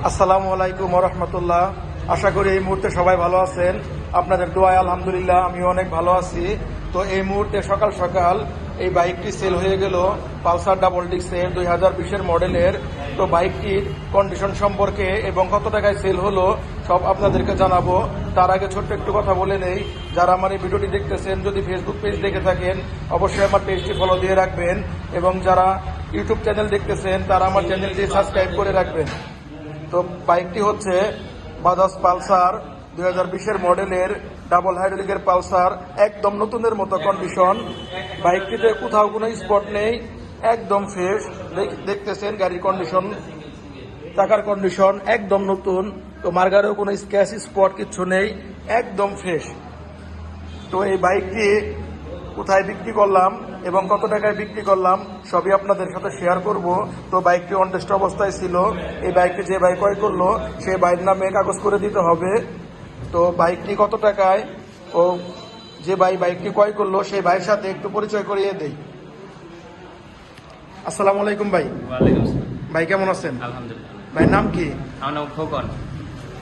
আসসালামু আলাইকুম ওয়া রাহমাতুল্লাহ। আশা করি এই মুহূর্তে সবাই ভালো আছেন। আপনাদের দোয়ায় আলহামদুলিল্লাহ আমিও অনেক ভালো আছি। তো এই মুহূর্তে সকাল সকাল এই বাইকটি সেল হয়ে গেল, পালসার ডাবল ডিক্সের 2020-এর মডেলের। তো বাইকটির কন্ডিশন সম্পর্কে এবং কত টাকায় সেল হলো সব আপনাদেরকে জানাবো। তার আগে ছোট্ট একটু কথা বলে নেই, যারা আমার এই ভিডিওটি দেখতেছেন যদি ফেসবুক পেজ দেখে থাকেন অবশ্যই আমার পেজটি ফলো দিয়ে রাখবেন, এবং যারা ইউটিউব চ্যানেল দেখতেছেন তারা আমার চ্যানেলটি সাবস্ক্রাইব করে রাখবেন। তো বাইকটি হচ্ছে বাজাজ পালসার 2020-এর মডেলের ডাবল হাইড্রোলিকের পালসার, একদম নতুনের মতো কন্ডিশন। বাইকটিতে কোথাও কোনো স্পট নেই, একদম ফ্রেশ। দেখতেছেন গাড়ির কন্ডিশন, চাকার কন্ডিশন একদম নতুন। তো মার্গারেও কোনো স্ক্র্যাচ স্পট কিচ্ছু নেই, একদম ফ্রেশ। তো এই বাইকটি কোথায় বিক্রি করলাম এবং কত টাকায় বিক্রি করলাম সবই আপনাদের সাথে শেয়ার করব। তো বাইকটি অন টেস্ট অবস্থায় ছিল। এই বাইকটি যে ভাই ক্রয় করলো সে ভাইয়ের নামে কাগজ করে দিতে হবে। তো বাইকটি কত টাকায় ও যে বাইকটি ক্রয় করলো সেই ভাইয়ের সাথে একটু পরিচয় করিয়ে দেই। আসসালামু আলাইকুম ভাই। ওয়ালাইকুম আসসালাম। ভাই কেমন আছেন? আলহামদুলিল্লাহ। ভাইয়ের নাম কি? আমার নাম খোকন।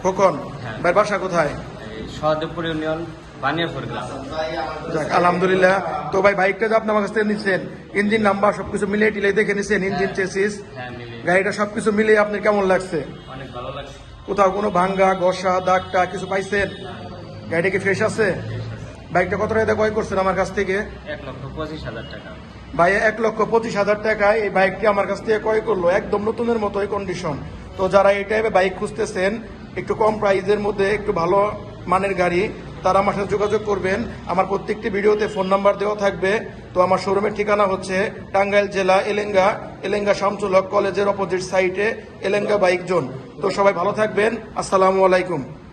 খোকন। হ্যাঁ। ভাইয়ের বাসা কোথায়? এই সহদেবপুর ইউনিয়ন বানিয়ারপুর গ্রাম। যাক আলহামদুলিল্লাহ। তো ভাই বাইকটা যে আপনি আমার কাছ থেকে নিচ্ছেন, ইঞ্জিন নাম্বার সবকিছু মিলিয়ে টিলিয়ে দেখে নিচ্ছেন, ইঞ্জিন চেসিস হ্যাঁ, মিলে গাড়িটা সবকিছু মিলিয়ে আপনার কেমন লাগছে? অনেক ভালো লাগছে। কোথাও কোনো ভাঙ্গা ঘষা দাগটা কিছু পাইছেন? গাড়িটা কি ফ্রেশ আছে? বাইকটা কত টাকা দিয়ে ক্রয় করছেন আমার কাছ থেকে? 1,25,000 টাকা। ভাই 1,25,000 টাকায় এই বাইকটি আমার কাছ থেকে ক্রয় করলো, একদম নতুনের মতো এই কন্ডিশন। তো যারা এই টাইপের বাইক খুঁজতেছেন একটু কম প্রাইসের মধ্যে একটু ভালো মানের গাড়ি, তারা আমার সাথে যোগাযোগ করবেন। আমার প্রত্যেকটি ভিডিওতে ফোন নাম্বার দেওয়া থাকবে। তো আমার শোরুমের ঠিকানা হচ্ছে টাঙ্গাইল জেলা এলেঙ্গা শামসুল হক কলেজের অপোজিট সাইডে এলেঙ্গা বাইক জোন। তো সবাই ভালো থাকবেন। আসসালামু আলাইকুম।